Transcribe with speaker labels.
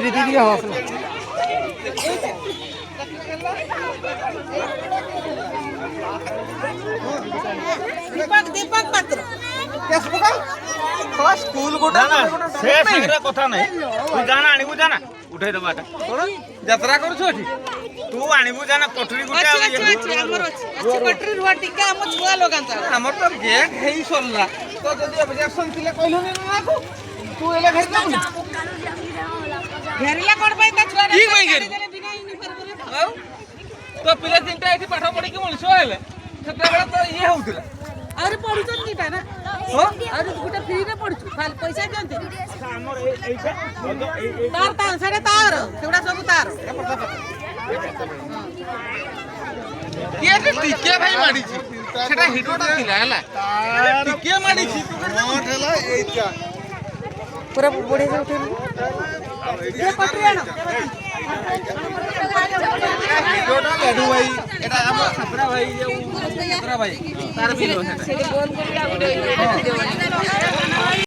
Speaker 1: दीदी का हौसला
Speaker 2: दीपक दीपक पात्र
Speaker 3: स्कूल गोटा
Speaker 4: से संगे कथा नहीं तू जाना आनिबु जाना उठाई दबाटा
Speaker 3: यात्रा करूछ एठी
Speaker 4: तू आनिबु जाना कोठरी गुटा
Speaker 2: अच्छी हमर अच्छी कटरी रुआ टिका हम छुआ लोगन ता
Speaker 3: हमर तो गेट हेई सरला तो जदी ऑब्जेक्शन थिले कहलो नि ना को तू एले घर जा
Speaker 2: घेरिला कोन पई ता छुआ
Speaker 3: ठीक भाई घेरी।
Speaker 2: बिना यूनिफॉर्म रे
Speaker 3: आउ तो पिला तीनटा एठी पाठ पढी के मनिष हेले सेटा बेला तो ये होउतिला
Speaker 2: और पढुचन कीटा ना
Speaker 3: हो
Speaker 2: और गुटा फ्री रे पढछु फाल पैसा जानते
Speaker 4: हमर एइटा
Speaker 2: तार तार साडे तार सेउडा सब तार
Speaker 3: के टिके भाई माडी छी सेटा हिडोटा थिला हला टिके माडी छी नोट हला एइटा
Speaker 2: पूरा बढे जा उठे ये पटरी आनो
Speaker 3: हिडोटा लडू भाई एटा हम छपरा भाई जे छपरा भाई तार बिलो सेटा
Speaker 2: से बोल कर